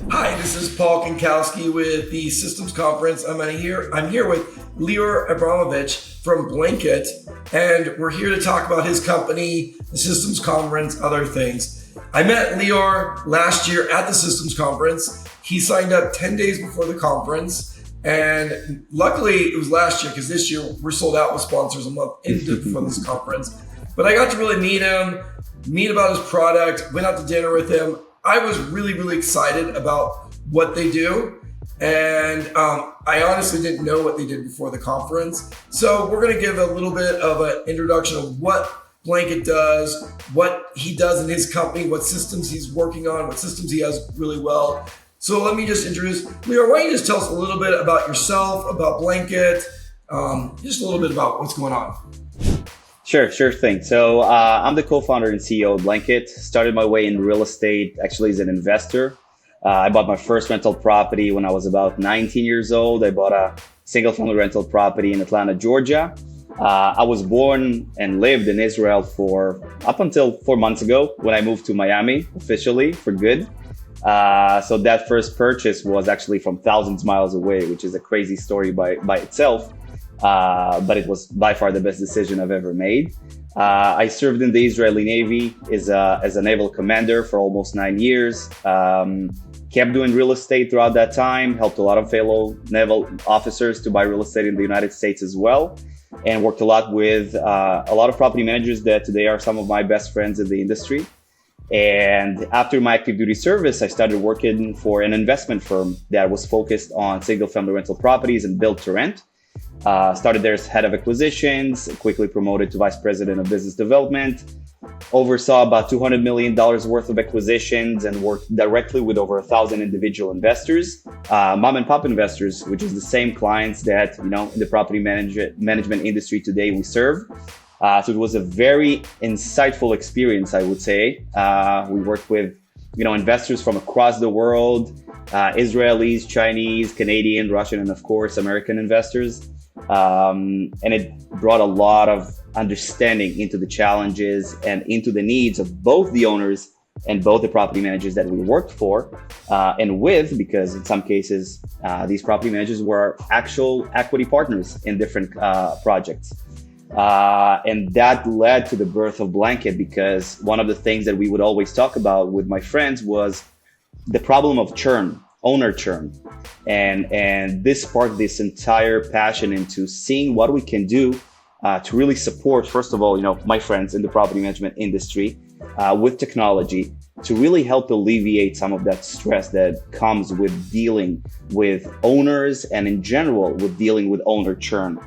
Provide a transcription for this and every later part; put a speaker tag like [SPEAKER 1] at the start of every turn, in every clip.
[SPEAKER 1] Hi, this is Paul Kinkowski with the Systems Conference. I'm here with Lior Abramovich from Blanket, and we're here to talk about his company, the Systems Conference, other things. I met Lior last year at the Systems Conference. He signed up 10 days before the conference, and luckily it was last year because this year we're sold out with sponsors a month into for this conference. But I got to really meet him, meet about his product, went out to dinner with him. I was really excited about what they do. And I honestly didn't know what they did before the conference. So we're gonna give a little bit of an introduction of what Blanket does, what he does in his company, what systems he's working on, what systems he has really well. So let me just introduce, Lior, why don't you just tell us a little bit about yourself, about Blanket, just a little bit about what's going on.
[SPEAKER 2] Sure thing. So I'm the co-founder and CEO of Blanket. Started my way in real estate actually as an investor. I bought my first rental property when I was about 19 years old. I bought a single family rental property in Atlanta, Georgia. I was born and lived in Israel for up until 4 months ago when I moved to Miami officially for good. So that first purchase was actually from thousands of miles away, which is a crazy story by itself. But it was by far the best decision I've ever made. I served in the Israeli Navy as a naval commander for almost 9 years. Kept doing real estate throughout that time, helped a lot of fellow naval officers to buy real estate in the United States as well, and worked a lot with a lot of property managers that today are some of my best friends in the industry. And after my active duty service, I started working for an investment firm that was focused on single family rental properties and build to rent. Started there as head of acquisitions, quickly promoted to vice president of business development, oversaw about $200 million worth of acquisitions and worked directly with over 1,000 individual investors, mom and pop investors, which is the same clients that, in the property management industry today we serve. So it was a very insightful experience, I would say. We worked with, investors from across the world, Israelis, Chinese, Canadian, Russian, and of course, American investors. And it brought a lot of understanding into the challenges and into the needs of both the owners and both the property managers that we worked for and with, because in some cases, these property managers were our actual equity partners in different projects. And that led to the birth of Blanket, because one of the things that we would always talk about with my friends was the problem of churn, owner churn. And this sparked this entire passion into seeing what we can do to really support, first of all, my friends in the property management industry with technology to really help alleviate some of that stress that comes with dealing with owners and in general with dealing with owner churn,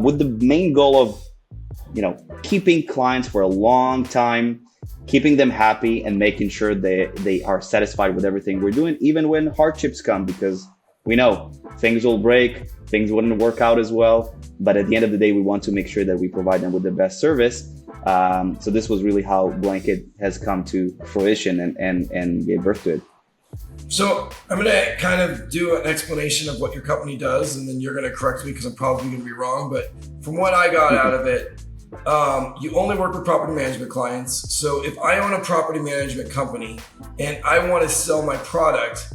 [SPEAKER 2] with the main goal of, keeping clients for a long time, keeping them happy and making sure they are satisfied with everything we're doing, even when hardships come, because we know things will break, things wouldn't work out as well. But at the end of the day, we want to make sure that we provide them with the best service. So this was really how Blanket has come to fruition and gave birth to it.
[SPEAKER 1] So I'm going to kind of do an explanation of what your company does, and then you're going to correct me because I'm probably going to be wrong. But from what I got out of it, you only work with property management clients. So if I own a property management company and I want to sell my product,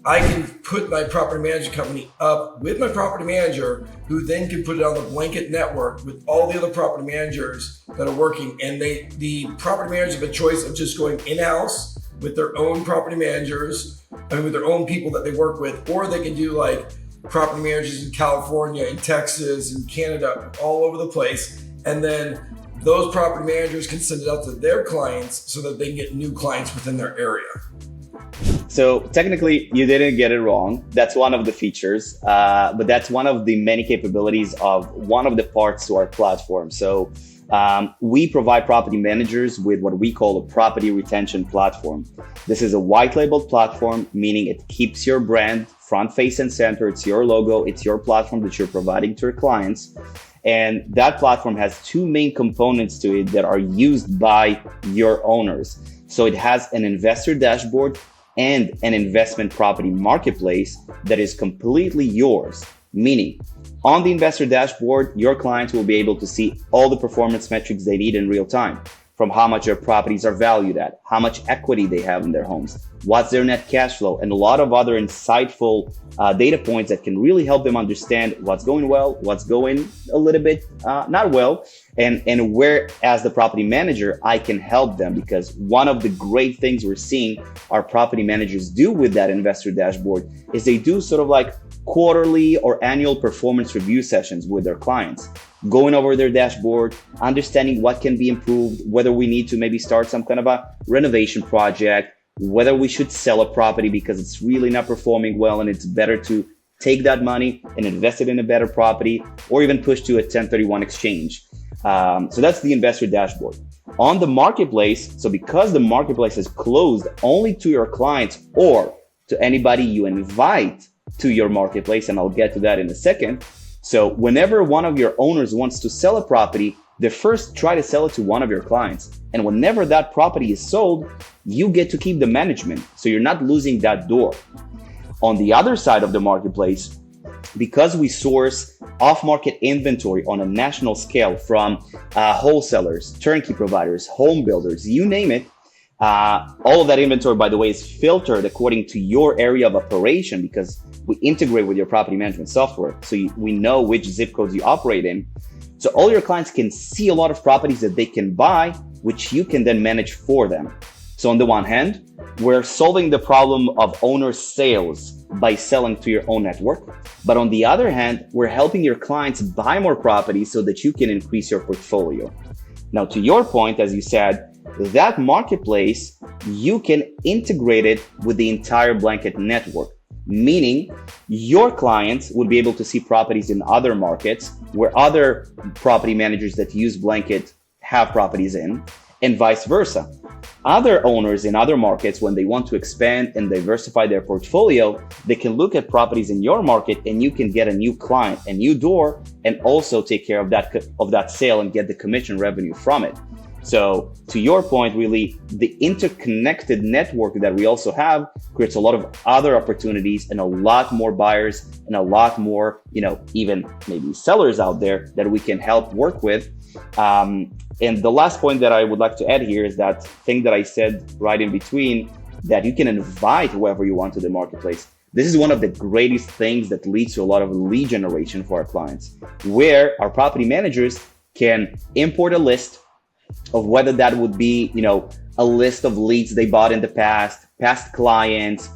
[SPEAKER 1] I can put my property management company up with my property manager, who then can put it on the Blanket network with all the other property managers that are working. And the property managers have a choice of just going in-house with their own property managers, with their own people that they work with, or they can do like property managers in California, in Texas, in Canada, all over the place. And then those property managers can send it out to their clients so that they can get new clients within their area.
[SPEAKER 2] So technically, you didn't get it wrong. That's one of the features, but that's one of the many capabilities of one of the parts to our platform. So we provide property managers with what we call a property retention platform. This is a white labeled platform, meaning it keeps your brand front, face, and center. It's your logo. It's your platform that you're providing to your clients. And that platform has two main components to it that are used by your owners. So it has an investor dashboard and an investment property marketplace that is completely yours, meaning on the investor dashboard, your clients will be able to see all the performance metrics they need in real time. from how much their properties are valued at, how much equity they have in their homes, what's their net cash flow, and a lot of other insightful data points that can really help them understand what's going well, what's going a little bit not well, and where, as the property manager, I can help them. Because one of the great things we're seeing our property managers do with that investor dashboard is they do sort of like quarterly or annual performance review sessions with their clients, going over their dashboard, understanding what can be improved, whether we need to maybe start some kind of a renovation project, whether we should sell a property because it's really not performing well and it's better to take that money and invest it in a better property, or even push to a 1031 exchange. So that's the investor dashboard. On the marketplace, so because the marketplace is closed only to your clients or to anybody you invite to your marketplace, and I'll get to that in a second. So whenever one of your owners wants to sell a property, they first try to sell it to one of your clients. And whenever that property is sold, you get to keep the management. So you're not losing that door. On the other side of the marketplace, because we source off-market inventory on a national scale from wholesalers, turnkey providers, home builders, you name it, all of that inventory, by the way, is filtered according to your area of operation because we integrate with your property management software. So we know which zip codes you operate in. So all your clients can see a lot of properties that they can buy, which you can then manage for them. So on the one hand, we're solving the problem of owner sales by selling to your own network. But on the other hand, we're helping your clients buy more properties so that you can increase your portfolio. Now, to your point, as you said, that marketplace, you can integrate it with the entire Blanket network, meaning your clients would be able to see properties in other markets where other property managers that use Blanket have properties in, and vice versa. Other owners in other markets, when they want to expand and diversify their portfolio, they can look at properties in your market and you can get a new client, a new door, and also take care of that sale and get the commission revenue from it. So to your point, really, the interconnected network that we also have creates a lot of other opportunities and a lot more buyers and a lot more, even maybe sellers out there that we can help work with. And the last point that I would like to add here is that thing that I said right in between, that you can invite whoever you want to the marketplace. This is one of the greatest things that leads to a lot of lead generation for our clients, where our property managers can import a list of whether that would be, a list of leads they bought in the past clients,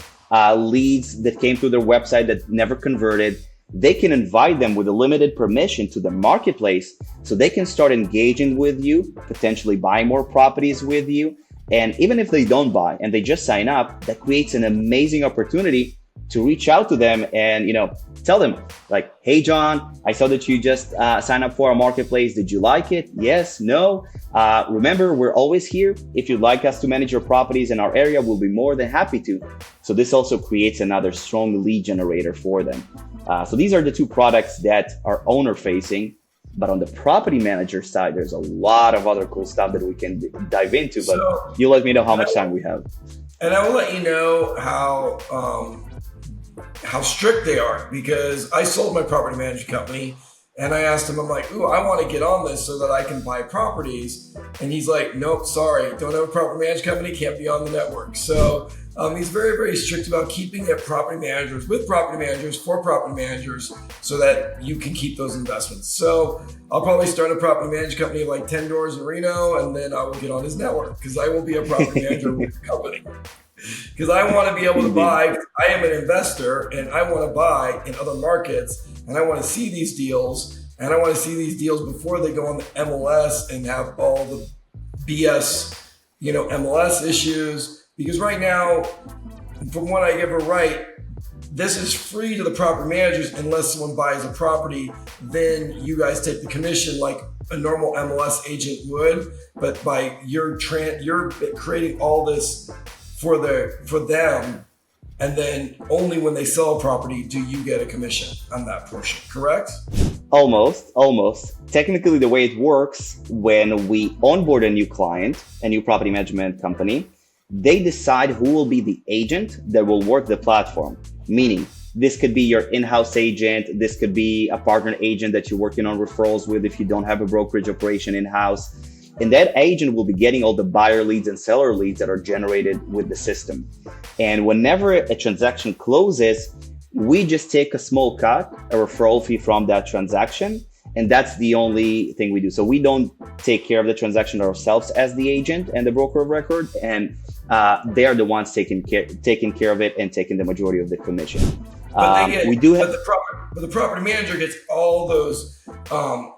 [SPEAKER 2] leads that came through their website that never converted. They can invite them with a limited permission to the marketplace so they can start engaging with you, potentially buy more properties with you. And even if they don't buy and they just sign up, that creates an amazing opportunity to reach out to them and, tell them like, hey, John, I saw that you just signed up for our marketplace. Did you like it? Yes, no. Remember, we're always here. If you'd like us to manage your properties in our area, we'll be more than happy to. So this also creates another strong lead generator for them. So these are the two products that are owner facing. But on the property manager side, there's a lot of other cool stuff that we can dive into. But you let me know how much time we have.
[SPEAKER 1] And I will let you know how strict they are, because I sold my property management company and I asked him, I'm like, I want to get on this so that I can buy properties. And he's like, nope, sorry, don't have a property management company, can't be on the network. So he's very, very strict about keeping it property managers with property managers for property managers so that you can keep those investments. So I'll probably start a property management company of like 10 doors in Reno, and then I will get on his network because I will be a property manager with the company. Because I want to be able to buy, I am an investor and I want to buy in other markets and I want to see these deals, and I want to see these deals before they go on the MLS and have all the BS, MLS issues. Because right now, from what I ever write, this is free to the property managers unless someone buys a property, then you guys take the commission like a normal MLS agent would. But by you're creating all this for them, and then only when they sell a property do you get a commission on that portion, correct?
[SPEAKER 2] Almost. Technically, the way it works, when we onboard a new client, a new property management company, they decide who will be the agent that will work the platform. Meaning, this could be your in-house agent, this could be a partner agent that you're working on referrals with if you don't have a brokerage operation in-house. And that agent will be getting all the buyer leads and seller leads that are generated with the system. And whenever a transaction closes, we just take a small cut, a referral fee from that transaction. And that's the only thing we do. So we don't take care of the transaction ourselves as the agent and the broker of record. And they are the ones taking care of it and taking the majority of the commission.
[SPEAKER 1] But the property manager gets all those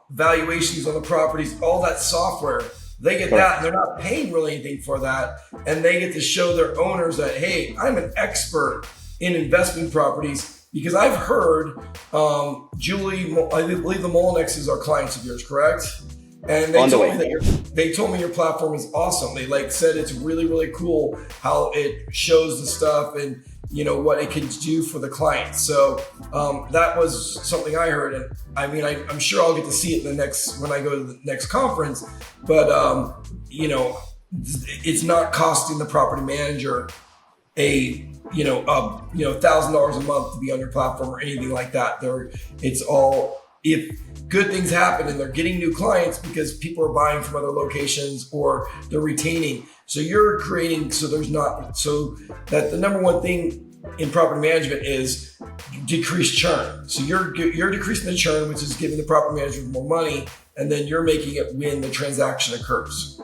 [SPEAKER 1] valuations on the properties, all that software. They get that, and they're not paying really anything for that. And they get to show their owners that, hey, I'm an expert in investment properties. Because I've heard, Julie, I believe the Molinexes are clients of yours, correct? And they told me your platform is awesome. They said it's really, really cool how it shows the stuff and what it can do for the client. So that was something I heard, and I mean, I'm sure I'll get to see it when I go to the next conference. But it's not costing the property manager $1,000 a month to be on your platform or anything like that. It's all, if good things happen and they're getting new clients because people are buying from other locations or they're retaining. So you're creating, so that the number one thing in property management is decrease churn. So you're decreasing the churn, which is giving the property manager more money, and then you're making it when the transaction occurs.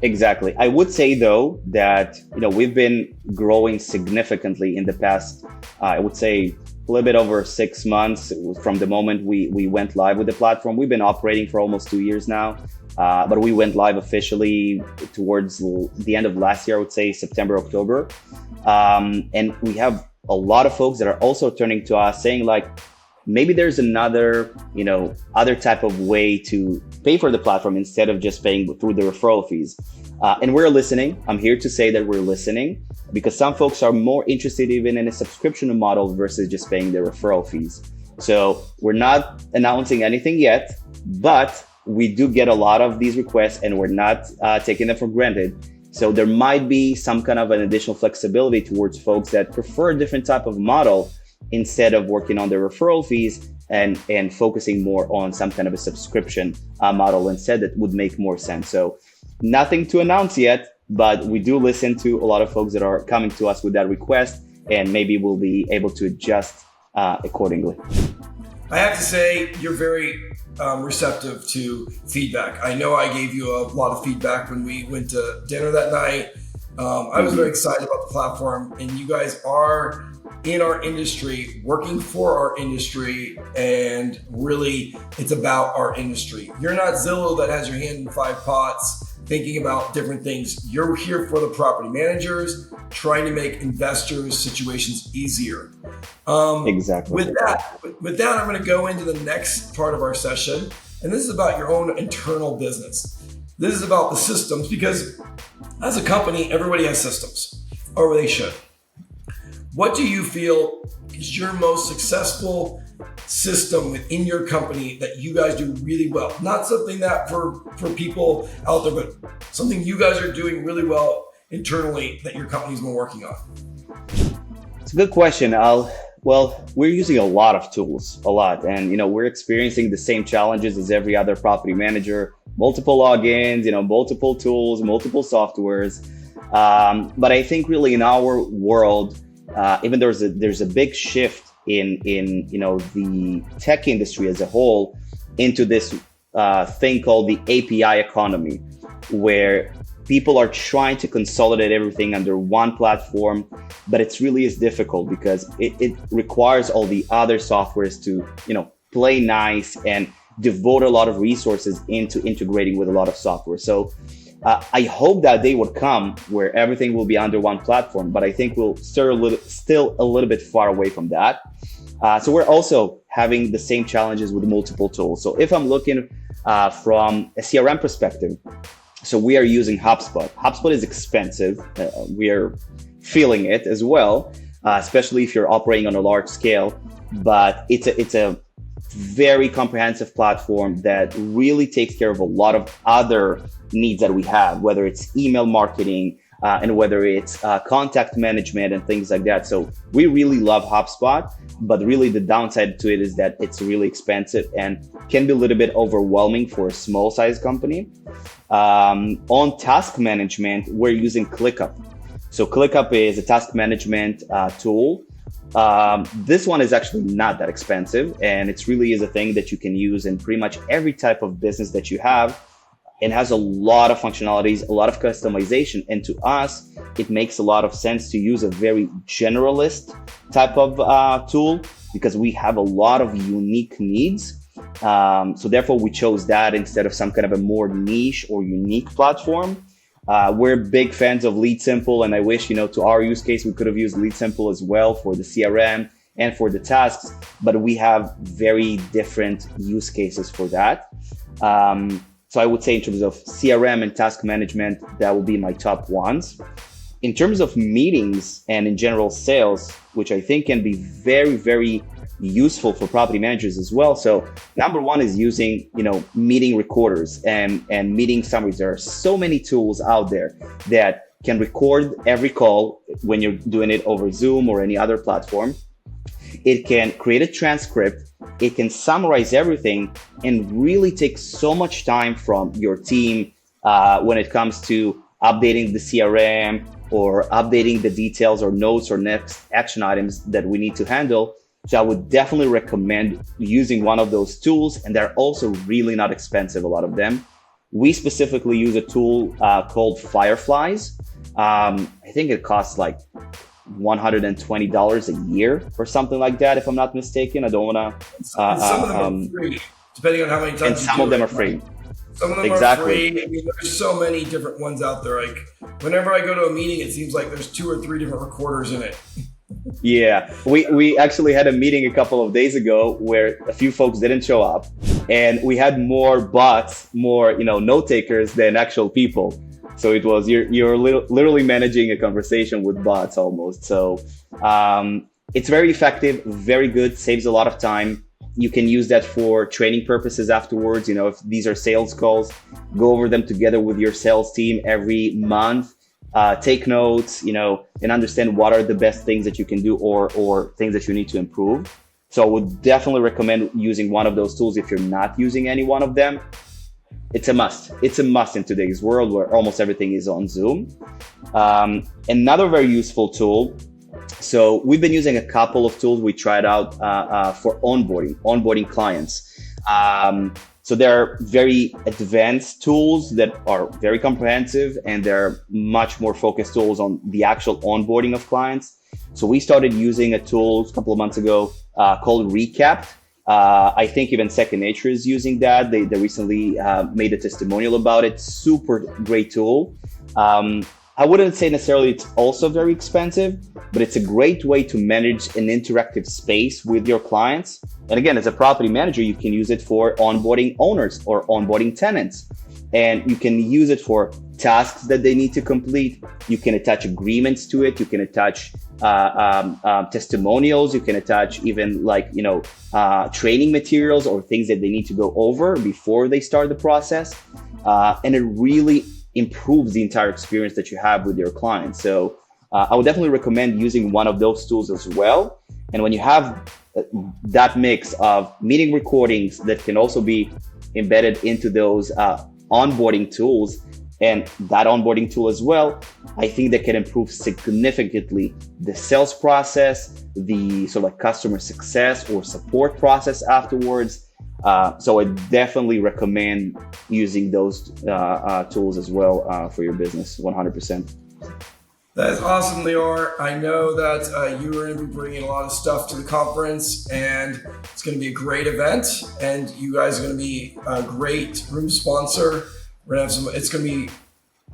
[SPEAKER 2] Exactly. I would say though that we've been growing significantly in the past, I would say a little bit over 6 months from the moment we went live with the platform. We've been operating for almost 2 years now, but we went live officially towards the end of last year, I would say September, October. And we have a lot of folks that are also turning to us saying maybe there's another, other type of way to pay for the platform instead of just paying through the referral fees. And we're listening. I'm here to say that we're listening because some folks are more interested even in a subscription model versus just paying the referral fees. So we're not announcing anything yet, but we do get a lot of these requests and we're not taking them for granted. So there might be some kind of an additional flexibility towards folks that prefer a different type of model instead of working on the referral fees and focusing more on some kind of a subscription model instead. That would make more sense. So nothing to announce yet, but we do listen to a lot of folks that are coming to us with that request, and maybe we'll be able to adjust accordingly.
[SPEAKER 1] I have to say, you're very receptive to feedback. I know I gave you a lot of feedback when we went to dinner that night. I was very excited about the platform, and you guys are in our industry, working for our industry, and really it's about our industry. You're not Zillow that has your hand in 5 pots thinking about different things. You're here for the property managers, trying to make investors' situations easier.
[SPEAKER 2] Exactly.
[SPEAKER 1] With that, I'm going to go into the next part of our session, and this is about your own internal business. This is about the systems, because as a company, everybody has systems, or they should. What do you feel is your most successful system within your company that you guys do really well? Not something that for people out there, but something you guys are doing really well internally that your company's been working on.
[SPEAKER 2] It's a good question. Well, we're using a lot of tools, and we're experiencing the same challenges as every other property manager. Multiple logins, multiple tools, multiple softwares. But I think really in our world, even there's a big shift in the tech industry as a whole into this thing called the API economy, where people are trying to consolidate everything under one platform, but it's really is difficult because it requires all the other softwares to play nice and devote a lot of resources into integrating with a lot of software. So I hope that day would come where everything will be under one platform, but I think we'll still a little bit far away from that. So we're also having the same challenges with multiple tools. So if I'm looking from a CRM perspective, so we are using HubSpot. HubSpot is expensive. We are feeling it as well, especially if you're operating on a large scale, but it's a very comprehensive platform that really takes care of a lot of other needs that we have, whether it's email marketing, and whether it's contact management and things like that. So we really love HubSpot, but really the downside to it is that it's really expensive and can be a little bit overwhelming for a small size company. On task management, we're using ClickUp. So ClickUp is a task management tool. This one is actually not that expensive, and it really is a thing that you can use in pretty much every type of business that you have. It has a lot of functionalities, a lot of customization, and to us, it makes a lot of sense to use a very generalist type of tool because we have a lot of unique needs. So therefore, we chose that instead of some kind of a more niche or unique platform. We're big fans of Lead Simple, and I wish, to our use case, we could have used Lead Simple as well for the CRM and for the tasks, but we have very different use cases for that. So I would say in terms of CRM and task management, that will be my top ones. In terms of meetings and in general sales, which I think can be very, very useful for property managers as well. So number one is using, meeting recorders and meeting summaries. There are so many tools out there that can record every call when you're doing it over Zoom or any other platform. It can create a transcript. It can summarize everything and really take so much time from your team when it comes to updating the CRM or updating the details or notes or next action items that we need to handle. So I would definitely recommend using one of those tools, and they're also really not expensive, a lot of them. We specifically use a tool called Fireflies. I think it costs like $120 a year or something like that, if I'm not mistaken. I don't want to.
[SPEAKER 1] Some of them are free, depending on how many times.
[SPEAKER 2] And some of them are free.
[SPEAKER 1] Some of them are free. I mean, there's so many different ones out there. Like whenever I go to a meeting, it seems like there's 2 or 3 different recorders in it.
[SPEAKER 2] Yeah, we actually had a meeting a couple of days ago where a few folks didn't show up, and we had more bots, more note takers than actual people. So it was you're literally managing a conversation with bots almost. So it's very effective, very good, saves a lot of time. You can use that for training purposes afterwards. If these are sales calls, go over them together with your sales team every month. Take notes, and understand what are the best things that you can do or things that you need to improve. So I would definitely recommend using one of those tools if you're not using any one of them. It's a must. It's a must in today's world where almost everything is on Zoom. Another very useful tool. So we've been using a couple of tools we tried out for onboarding clients. So they're very advanced tools that are very comprehensive, and they're much more focused tools on the actual onboarding of clients. So we started using a tool a couple of months ago called Recapped. I think even Second Nature is using that. They recently made a testimonial about it. Super great tool. I wouldn't say necessarily it's also very expensive, but it's a great way to manage an interactive space with your clients. And again, as a property manager, you can use it for onboarding owners or onboarding tenants. And you can use it for tasks that they need to complete. You can attach agreements to it. You can attach testimonials. You can attach even training materials or things that they need to go over before they start the process. And it really improves the entire experience that you have with your clients. So I would definitely recommend using one of those tools as well. And when you have that mix of meeting recordings that can also be embedded into those onboarding tools and that onboarding tool as well, I think that can improve significantly the sales process, the sort of customer success or support process afterwards. So I definitely recommend using those tools as well for your business, 100%.
[SPEAKER 1] That is awesome, Lior. I know that you are going to be bringing a lot of stuff to the conference, and it's going to be a great event. And you guys are going to be a great room sponsor. We're going to have it's going to be an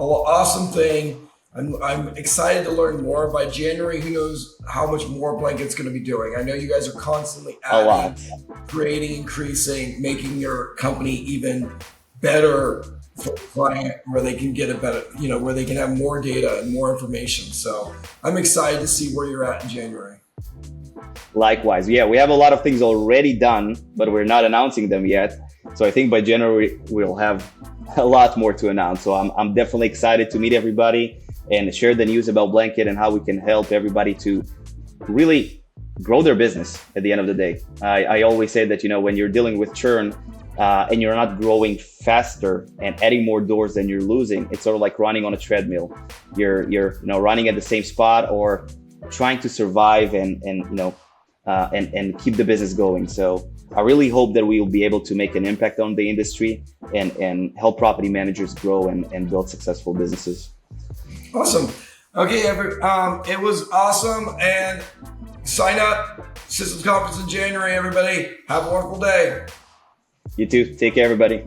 [SPEAKER 1] awesome thing. I'm excited to learn more. By January, who knows how much more Blanket's going to be doing. I know you guys are constantly adding, creating, increasing, making your company even better for the client, where they can get a better, where they can have more data and more information. So I'm excited to see where you're at in January.
[SPEAKER 2] Likewise. Yeah, we have a lot of things already done, but we're not announcing them yet. So I think by January, we'll have a lot more to announce. So I'm definitely excited to meet everybody. and share the news about Blanket and how we can help everybody to really grow their business at the end of the day. I always say that, when you're dealing with churn and you're not growing faster and adding more doors than you're losing, it's sort of like running on a treadmill. You're running at the same spot or trying to survive and keep the business going. So I really hope that we will be able to make an impact on the industry and help property managers grow and build successful businesses.
[SPEAKER 1] Awesome. Okay, it was awesome. And sign up. Systems Conference in January, everybody. Have a wonderful day.
[SPEAKER 2] You too. Take care, everybody.